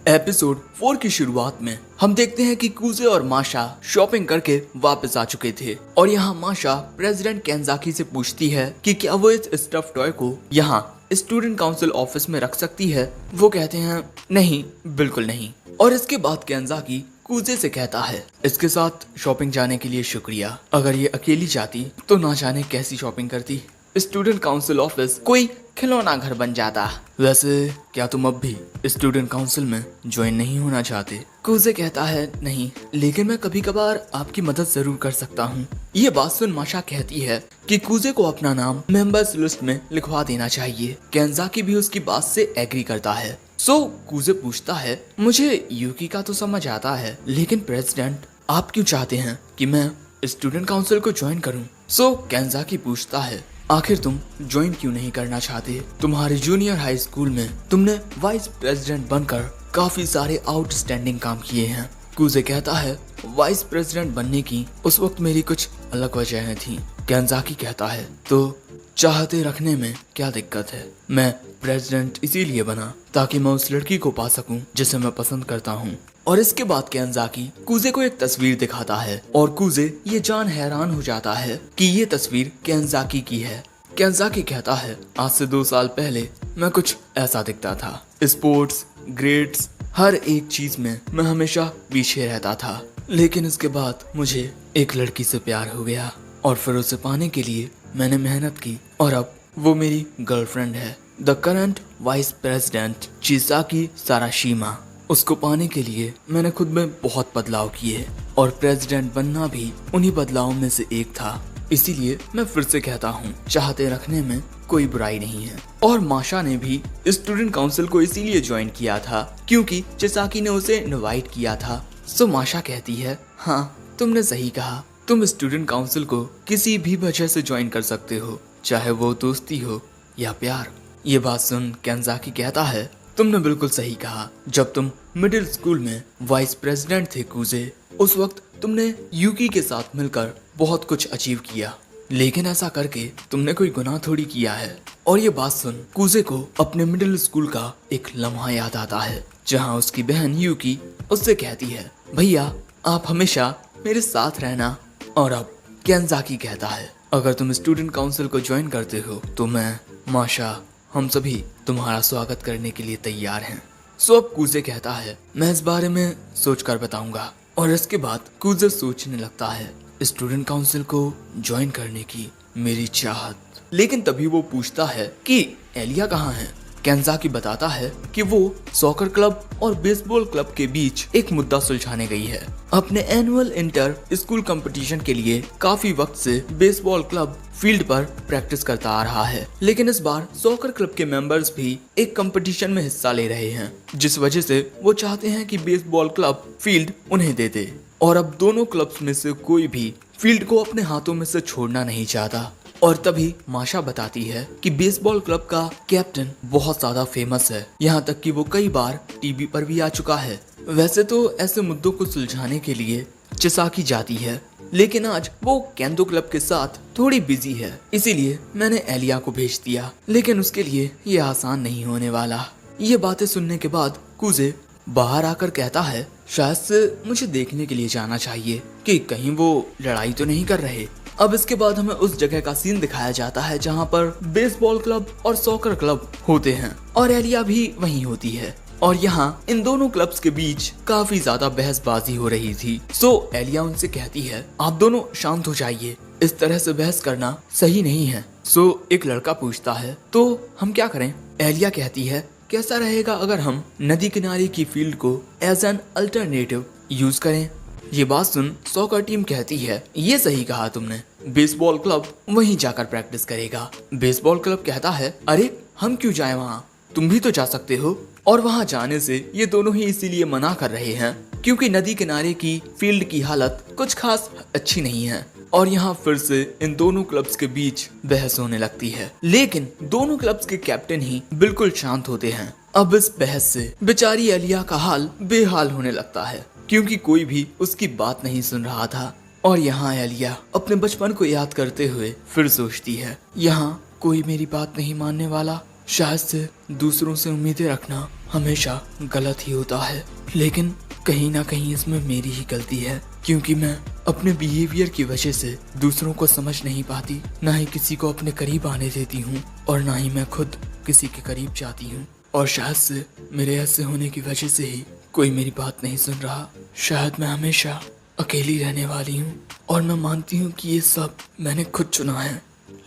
Episode 4 की शुरुआत में हम देखते हैं कि कूजे और माशा शॉपिंग करके वापस आ चुके थे और यहाँ माशा प्रेसिडेंट केंजाकी से पूछती है कि क्या वो इस स्टफ टॉय को यहाँ स्टूडेंट काउंसिल ऑफिस में रख सकती है। वो कहते हैं नहीं, बिल्कुल नहीं। और इसके बाद केंजाकी कूजे से कहता है इसके साथ शॉपिंग जाने के लिए शुक्रिया, अगर ये अकेली जाती तो ना जाने कैसी शॉपिंग करती। स्टूडेंट काउंसिल ऑफिस कोई खिलौना घर बन जाता। वैसे क्या तुम अब भी स्टूडेंट काउंसिल में ज्वाइन नहीं होना चाहते? कूजे कहता है नहीं, लेकिन मैं कभी कभार आपकी मदद जरूर कर सकता हूँ। ये बात सुन माशा कहती है कि कूजे को अपना नाम मेंबर्स लिस्ट में लिखवा देना चाहिए। केंजाकी भी उसकी बात से एग्री करता है। कूजे पूछता है मुझे यूकी का तो समझ आता है, लेकिन प्रेसिडेंट आप क्यों चाहते हैं कि मैं स्टूडेंट काउंसिल को ज्वाइन करूं? केंजाकी पूछता है आखिर तुम ज्वाइन क्यों नहीं करना चाहते? तुम्हारे जूनियर हाई स्कूल में तुमने वाइस प्रेसिडेंट बनकर काफी सारे आउटस्टैंडिंग काम किए हैं। कूजे कहता है वाइस प्रेसिडेंट बनने की उस वक्त मेरी कुछ अलग वजहें थी। केंजाकी कहता है तो चाहते रखने में क्या दिक्कत है? मैं प्रेसिडेंट इसीलिए बना ताकि मैं उस लड़की को पा सकूं जिसे मैं पसंद करता हूं। और इसके बाद केंजाकी कूजे को एक तस्वीर दिखाता है और कूजे ये जान हैरान हो जाता है कि ये तस्वीर केंजाकी की है। केंजाकी कहता है आज से 2 साल पहले मैं कुछ ऐसा दिखता था। स्पोर्ट्स, ग्रेड्स, हर एक चीज में मैं हमेशा पीछे रहता था, लेकिन इसके बाद मुझे एक लड़की से प्यार हो गया और फिर उसे पाने के लिए मैंने मेहनत की और अब वो मेरी गर्लफ्रेंड है। The current vice president Chisaki Sarashima. उसको पाने के लिए मैंने खुद में बहुत बदलाव किए और प्रेसिडेंट बनना भी उन्हीं बदलावों में से एक था। इसीलिए मैं फिर से कहता हूँ चाहते रखने में कोई बुराई नहीं है। और माशा ने भी स्टूडेंट काउंसिल को इसीलिए ज्वाइन किया था क्योंकि चिसाकी ने उसे इनवाइट किया था। माशा कहती है हाँ तुमने सही कहा, तुम स्टूडेंट काउंसिल को किसी भी वजह से ज्वाइन कर सकते हो, चाहे वो दोस्ती हो या प्यार। ये बात सुन केंजाकी कहता है तुमने बिल्कुल सही कहा। जब तुम मिडिल स्कूल में वाइस प्रेसिडेंट थे कूजे, उस वक्त तुमने यूकी के साथ मिलकर बहुत कुछ अचीव किया, लेकिन ऐसा करके तुमने कोई गुनाह थोड़ी किया है। और ये बात सुन कूजे को अपने मिडिल स्कूल का एक लम्हा याद आता है जहाँ उसकी बहन यूकी उससे कहती है भैया आप हमेशा मेरे साथ रहना। और अब केंजाकी कहता है अगर तुम स्टूडेंट काउंसिल को ज्वाइन करते हो तो मैं, माशा, हम सभी तुम्हारा स्वागत करने के लिए तैयार हैं। अब कूजे कहता है मैं इस बारे में सोच कर बताऊंगा। और इसके बाद कूजे सोचने लगता है स्टूडेंट काउंसिल को ज्वाइन करने की मेरी चाहत। लेकिन तभी वो पूछता है कि एलिया कहाँ है? केंजाकी बताता है कि वो सॉकर क्लब और बेसबॉल क्लब के बीच एक मुद्दा सुलझाने गई है। अपने एनुअल इंटर स्कूल कंपटीशन के लिए काफी वक्त से बेसबॉल क्लब फील्ड पर प्रैक्टिस करता आ रहा है, लेकिन इस बार सॉकर क्लब के मेंबर्स भी एक कंपटीशन में हिस्सा ले रहे हैं, जिस वजह से वो चाहते हैं कि बेसबॉल क्लब फील्ड उन्हें दे दे। और अब दोनों क्लब्स में से कोई भी फील्ड को अपने हाथों में से छोड़ना नहीं चाहता। और तभी माशा बताती है कि बेसबॉल क्लब का कैप्टन बहुत ज्यादा फेमस है, यहाँ तक कि वो कई बार टीवी पर भी आ चुका है। वैसे तो ऐसे मुद्दों को सुलझाने के लिए चिसाकी जाती है, लेकिन आज वो केंदो क्लब के साथ थोड़ी बिजी है, इसीलिए मैंने एलिया को भेज दिया, लेकिन उसके लिए ये आसान नहीं होने वाला। ये बातें सुनने के बाद कूजे बाहर आकर कहता है शायद से मुझे देखने के लिए जाना चाहिए कि कहीं वो लड़ाई तो नहीं कर रहे। अब इसके बाद हमें उस जगह का सीन दिखाया जाता है जहाँ पर बेसबॉल क्लब और सॉकर क्लब होते हैं और एलिया भी वहीं होती है। और यहाँ इन दोनों क्लब्स के बीच काफी ज्यादा बहसबाजी हो रही थी। एलिया उनसे कहती है आप दोनों शांत हो जाइए, इस तरह से बहस करना सही नहीं है। एक लड़का पूछता है तो हम क्या करें? एलिया कहती है कैसा रहेगा अगर हम नदी किनारे की फील्ड को एज एन अल्टरनेटिव यूज करें? ये बात सुन सॉकर टीम कहती है ये सही कहा तुमने, बेसबॉल क्लब वहीं जाकर प्रैक्टिस करेगा। बेसबॉल क्लब कहता है अरे हम क्यों जाएं वहाँ, तुम भी तो जा सकते हो। और वहाँ जाने से ये दोनों ही इसीलिए मना कर रहे हैं क्योंकि नदी किनारे की फील्ड की हालत कुछ खास अच्छी नहीं है। और यहाँ फिर से इन दोनों क्लब्स के बीच बहस होने लगती है, लेकिन दोनों क्लब्स के कैप्टन ही बिल्कुल शांत होते हैं। अब इस बहस से बेचारी एलिया का हाल बेहाल होने लगता है क्योंकि कोई भी उसकी बात नहीं सुन रहा था। और यहाँ एलिया अपने बचपन को याद करते हुए फिर सोचती है यहाँ कोई मेरी बात नहीं मानने वाला, शायद से दूसरों से उम्मीदें रखना हमेशा गलत ही होता है, लेकिन कहीं ना कहीं इसमें मेरी ही गलती है, क्योंकि मैं अपने बिहेवियर की वजह से दूसरों को समझ नहीं पाती, ना ही किसी को अपने करीब आने देती हूँ और ना ही मैं खुद किसी के करीब जाती हूँ। और शायद से मेरे ऐसे होने की वजह से ही कोई मेरी बात नहीं सुन रहा। शायद मैं हमेशा अकेली रहने वाली हूँ और मैं मानती हूँ कि ये सब मैंने खुद चुना है,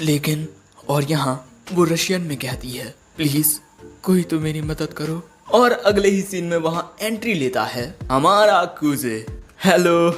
लेकिन और यहाँ वो रशियन में कहती है, प्लीज कोई तो मेरी मदद करो। और अगले ही सीन में वहाँ एंट्री लेता है हमारा कूजे। हेलो,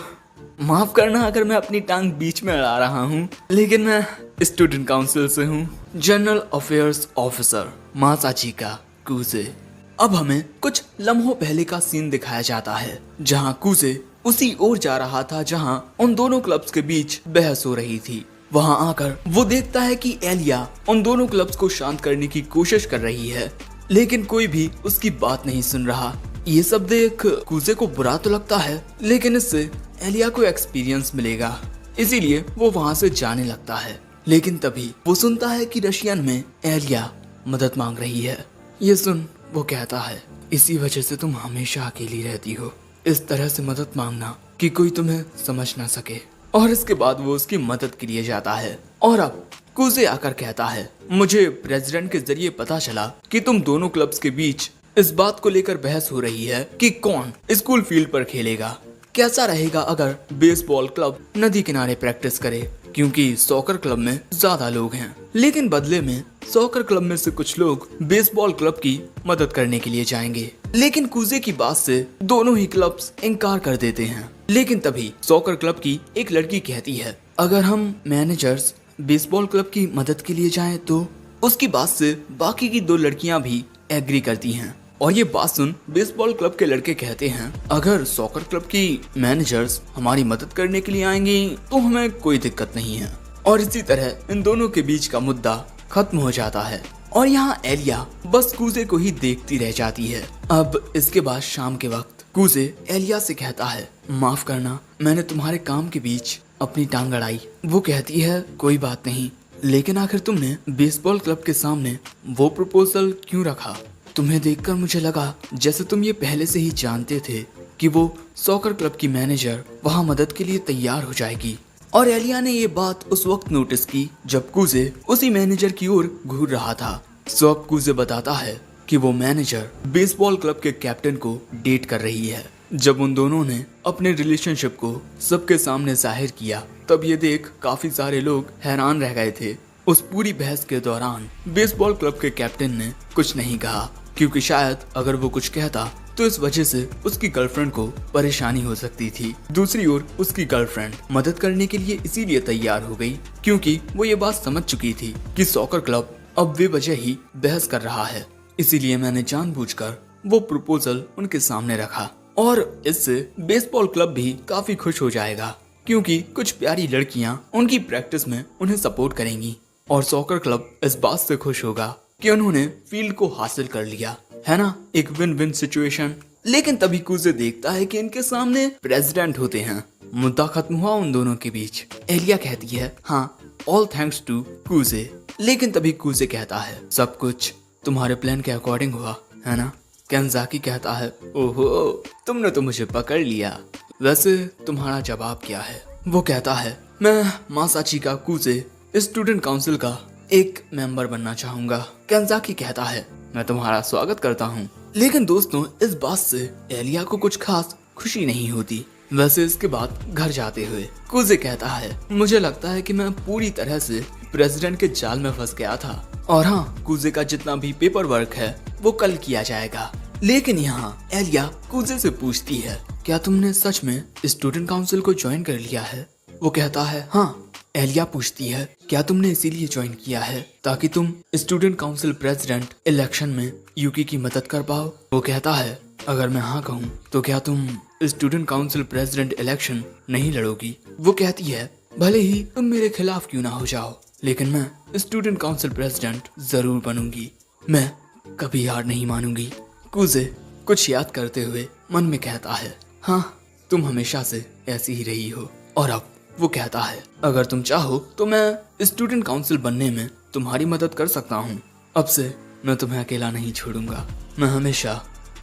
माफ करना अगर मैं अपनी टांग बीच में अड़ा रहा हूँ, लेकिन मैं स्टूडेंट काउंसिल से हूँ, जनरल अफेयर्स ऑफिसर मासाचिका कूजे। अब हमें कुछ लम्हों पहले का सीन दिखाया जाता है, जहाँ कूजे उसी ओर जा रहा था जहाँ उन दोनों क्लब्स के बीच बहस हो रही थी। वहाँ आकर वो देखता है कि एलिया उन दोनों क्लब्स को शांत करने की कोशिश कर रही है, लेकिन कोई भी उसकी बात नहीं सुन रहा। ये सब देख कूजे को बुरा तो लगता है, लेकिन इससे एलिया को एक्सपीरियंस मिलेगा, इसीलिए वो वहाँ से जाने लगता है। लेकिन तभी वो सुनता है कि रशियन में एलिया मदद मांग रही है। ये सुन वो कहता है, इसी वजह से तुम हमेशा अकेली रहती हो, इस तरह से मदद मांगना कि कोई तुम्हें समझ ना सके। और इसके बाद वो उसकी मदद के लिए जाता है। और अब कूजे आकर कहता है, मुझे प्रेसिडेंट के जरिए पता चला कि तुम दोनों क्लब्स के बीच इस बात को लेकर बहस हो रही है कि कौन स्कूल फील्ड पर खेलेगा। कैसा रहेगा अगर बेसबॉल क्लब नदी किनारे प्रैक्टिस करे, क्योंकि सॉकर क्लब में ज्यादा लोग हैं, लेकिन बदले में सॉकर क्लब में से कुछ लोग बेसबॉल क्लब की मदद करने के लिए जाएंगे। लेकिन कूजे की बात से दोनों ही क्लब्स इनकार कर देते हैं। लेकिन तभी सॉकर क्लब की एक लड़की कहती है, अगर हम मैनेजर्स बेसबॉल क्लब की मदद के लिए जाएं तो उसकी बात से बाकी की दो लड़कियां भी एग्री करती हैं। और ये बात सुन बेसबॉल क्लब के लड़के कहते हैं, अगर सॉकर क्लब की मैनेजर्स हमारी मदद करने के लिए आएंगी तो हमें कोई दिक्कत नहीं है। और इसी तरह इन दोनों के बीच का मुद्दा खत्म हो जाता है। और यहाँ एलिया बस कूजे को ही देखती रह जाती है। अब इसके बाद शाम के वक्त कूजे एलिया से कहता है, माफ करना मैंने तुम्हारे काम के बीच अपनी टांग अड़ाई। वो कहती है, कोई बात नहीं, लेकिन आखिर तुमने बेसबॉल क्लब के सामने वो प्रपोजल क्यों रखा? तुम्हें देखकर मुझे लगा जैसे तुम ये पहले से ही जानते थे कि वो सॉकर क्लब की मैनेजर वहाँ मदद के लिए तैयार हो जाएगी। और एलिया ने ये बात उस वक्त नोटिस की जब कूजे उसी मैनेजर की ओर घूर रहा था। सो अब कूजे बताता है कि वो मैनेजर बेसबॉल क्लब के कैप्टन को डेट कर रही है। जब उन दोनों ने अपने रिलेशनशिप को सबके सामने जाहिर किया, तब ये देख काफी सारे लोग हैरान रह गए थे। उस पूरी बहस के दौरान बेसबॉल क्लब के कैप्टन ने कुछ नहीं कहा, क्योंकि शायद अगर वो कुछ कहता तो इस वजह से उसकी गर्लफ्रेंड को परेशानी हो सकती थी। दूसरी ओर उसकी गर्लफ्रेंड मदद करने के लिए इसीलिए तैयार हो गई क्योंकि वो ये बात समझ चुकी थी कि सॉकर क्लब अब बेवजह ही बहस कर रहा है। इसीलिए मैंने जानबूझकर वो प्रपोजल उनके सामने रखा और इससे बेसबॉल क्लब भी काफी खुश हो जाएगा, क्योंकि कुछ प्यारी लड़कियां उनकी प्रैक्टिस में उन्हें सपोर्ट करेंगी और सॉकर क्लब इस बात से खुश होगा कि उन्होंने फील्ड को हासिल कर लिया, है ना, एक विन विन सिचुएशन। लेकिन तभी कूजे देखता है कि इनके सामने प्रेसिडेंट होते हैं। मुद्दा खत्म हुआ उन दोनों के बीच। एलिया कहती है, हाँ, ऑल थैंक्स टू कूजे। लेकिन तभी कूजे कहता है, सब कुछ तुम्हारे प्लान के अकॉर्डिंग हुआ, है ना? केंजाकी कहता है, ओहो, तुमने तो मुझे पकड़ लिया। वैसे तुम्हारा जवाब क्या है? वो कहता है, मैं मासाचिका कूजे स्टूडेंट काउंसिल का एक मेंबर बनना चाहूंगा। केंजाकी कहता है, मैं तुम्हारा स्वागत करता हूँ। लेकिन दोस्तों, इस बात से एलिया को कुछ खास खुशी नहीं होती। वैसे इसके बाद घर जाते हुए कूजे कहता है, मुझे लगता है कि मैं पूरी तरह से प्रेसिडेंट के जाल में फंस गया था और हाँ, कूजे का जितना भी पेपर वर्क है वो कल किया जाएगा। लेकिन यहाँ एलिया कूजे से पूछती है, क्या तुमने सच में स्टूडेंट काउंसिल को ज्वाइन कर लिया है? वो कहता है, हाँ। एलिया पूछती है, क्या तुमने इसीलिए ज्वाइन किया है ताकि तुम स्टूडेंट काउंसिल प्रेसिडेंट इलेक्शन में यूकी की मदद कर पाओ? वो कहता है, अगर मैं हाँ कहूँ तो क्या तुम स्टूडेंट काउंसिल प्रेसिडेंट इलेक्शन नहीं लड़ोगी? वो कहती है, भले ही तुम मेरे खिलाफ क्यों ना हो जाओ, लेकिन मैं स्टूडेंट काउंसिल प्रेसिडेंट जरूर बनूंगी। मैं कभी हार नहीं मानूंगी। कूजे कुछ याद करते हुए मन में कहता है, हाँ, तुम हमेशा से ऐसी ही रही हो। और अब वो कहता है, अगर तुम चाहो तो मैं स्टूडेंट काउंसिल बनने में तुम्हारी मदद कर सकता हूँ। अब से मैं तुम्हें अकेला नहीं छोड़ूंगा। मैं हमेशा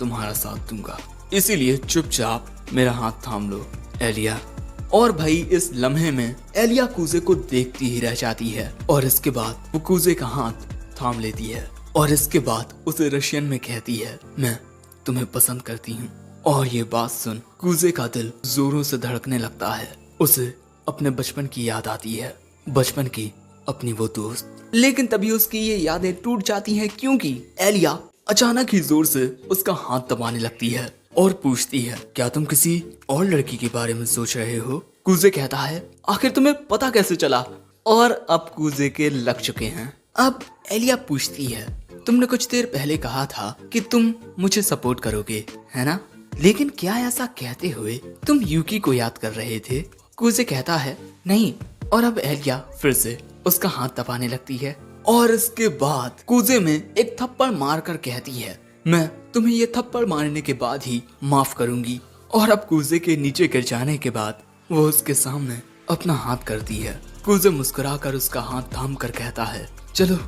तुम्हारा साथ दूंगा, इसीलिए चुपचाप मेरा हाथ थाम लो एलिया। और भाई इस लम्हे में एलिया कूजे को देखती ही रह जाती है और इसके बाद वो कूजे का हाथ थाम लेती है और इसके बाद उसे रशियन में कहती है, मैं तुम्हें पसंद करती हूँ। और ये बात सुन कूजे का दिल जोरों से धड़कने लगता है। उसे अपने बचपन की याद आती है, बचपन की अपनी वो दोस्त। लेकिन तभी उसकी ये यादें टूट जाती हैं क्योंकि एलिया अचानक ही जोर से उसका हाथ दबाने लगती है और पूछती है, क्या तुम किसी और लड़की के बारे में सोच रहे हो? कूजे कहता है, आखिर तुम्हें पता कैसे चला? और अब कूजे के लग चुके हैं। अब एलिया पूछती है, तुमने कुछ देर पहले कहा था कि तुम मुझे सपोर्ट करोगे, है ना? लेकिन क्या ऐसा कहते हुए तुम यूकी को याद कर रहे थे? कूजे कहता है, नहीं। और अब एलिया फिर से उसका हाथ दबाने लगती है और इसके बाद कूजे में एक थप्पड़ मारकर कहती है, मैं तुम्हें ये थप्पड़ मारने के बाद ही माफ करूंगी। और अब कूजे के नीचे गिर जाने के बाद वो उसके सामने अपना हाथ करती है। कूजे मुस्कुराकर उसका हाथ थाम कर कहता है, चलो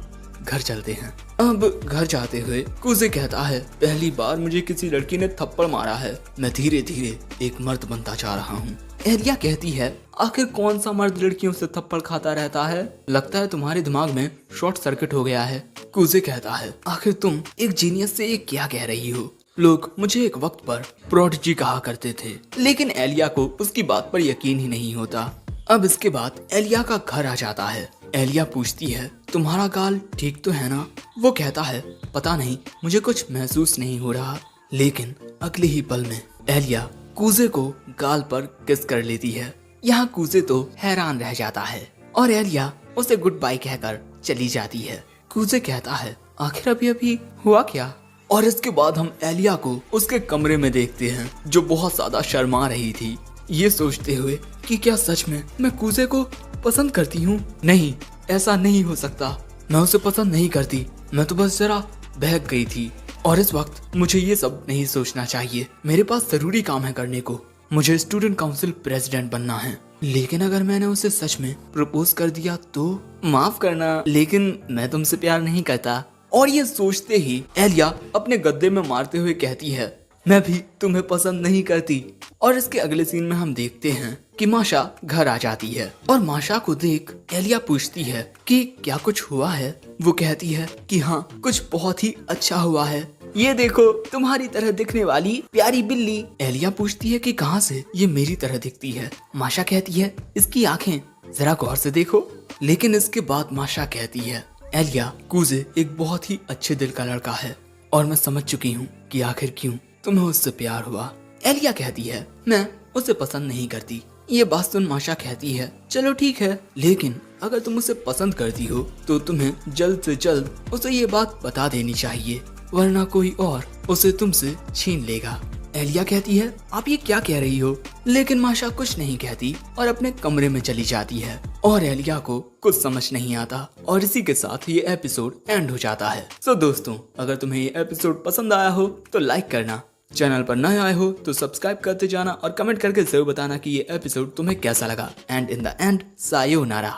घर चलते हैं। अब घर जाते हुए कूजे कहता है, पहली बार मुझे किसी लड़की ने थप्पड़ मारा है, मैं धीरे धीरे एक मर्द बनता जा रहा हूँ। एलिया कहती है, आखिर कौन सा मर्द लड़कियों से थप्पड़ खाता रहता है? लगता है तुम्हारे दिमाग में शॉर्ट सर्किट हो गया है। कूजे कहता है, आखिर तुम एक जीनियस से ये क्या कह रही हो? लोग मुझे एक वक्त पर प्रोडिजी कहा करते थे, लेकिन एलिया को उसकी बात पर यकीन ही नहीं होता। अब इसके बाद एलिया का घर आ जाता है। एलिया पूछती है, तुम्हारा गाल ठीक तो है ना? वो कहता है, पता नहीं, मुझे कुछ महसूस नहीं हो रहा। लेकिन अगले ही पल में एलिया कूजे को गाल पर किस कर लेती है। यहाँ कूजे तो हैरान रह जाता है और एलिया उसे गुड बाय कहकर चली जाती है। कूजे कहता है, आखिर अभी अभी हुआ क्या? और इसके बाद हम एलिया को उसके कमरे में देखते हैं जो बहुत ज्यादा शर्मा रही थी, ये सोचते हुए कि क्या सच में मैं कूजे को पसंद करती हूँ? नहीं, ऐसा नहीं हो सकता, मैं उसे पसंद नहीं करती, मैं तो बस जरा बहक गई थी और इस वक्त मुझे ये सब नहीं सोचना चाहिए। मेरे पास जरूरी काम है करने को, मुझे स्टूडेंट काउंसिल प्रेसिडेंट बनना है। लेकिन अगर मैंने उसे सच में प्रपोज कर दिया तो? माफ करना, लेकिन मैं तुमसे प्यार नहीं करता। और ये सोचते ही एलिया अपने गद्दे में मारते हुए कहती है, मैं भी तुम्हें पसंद नहीं करती। और इसके अगले सीन में हम देखते हैं कि माशा घर आ जाती है और माशा को देख एलिया पूछती है कि क्या कुछ हुआ है? वो कहती है कि हाँ, कुछ बहुत ही अच्छा हुआ है, ये देखो तुम्हारी तरह दिखने वाली प्यारी बिल्ली। एलिया पूछती है कि कहाँ से ये मेरी तरह दिखती है? माशा कहती है, इसकी आंखें जरा गौर से देखो। लेकिन इसके बाद माशा कहती है, एलिया, कूजे एक बहुत ही अच्छे दिल का लड़का है और मैं समझ चुकी हूँ कि आखिर क्यों तुम्हें उससे प्यार हुआ। एलिया कहती है, मैं उसे पसंद नहीं करती। ये बात सुन माशा कहती है, चलो ठीक है, लेकिन अगर तुम उसे पसंद करती हो तो तुम्हें जल्द से जल्द उसे ये बात बता देनी चाहिए, वरना कोई और उसे तुमसे छीन लेगा। एलिया कहती है, आप ये क्या कह रही हो? लेकिन माशा कुछ नहीं कहती और अपने कमरे में चली जाती है और एलिया को कुछ समझ नहीं आता और इसी के साथ ये एपिसोड एंड हो जाता है। सो दोस्तों, अगर तुम्हें ये एपिसोड पसंद आया हो तो लाइक करना, चैनल पर नए आए हो तो सब्सक्राइब करते जाना और कमेंट करके जरूर बताना कि ये एपिसोड तुम्हें कैसा लगा। And in the end, sayonara.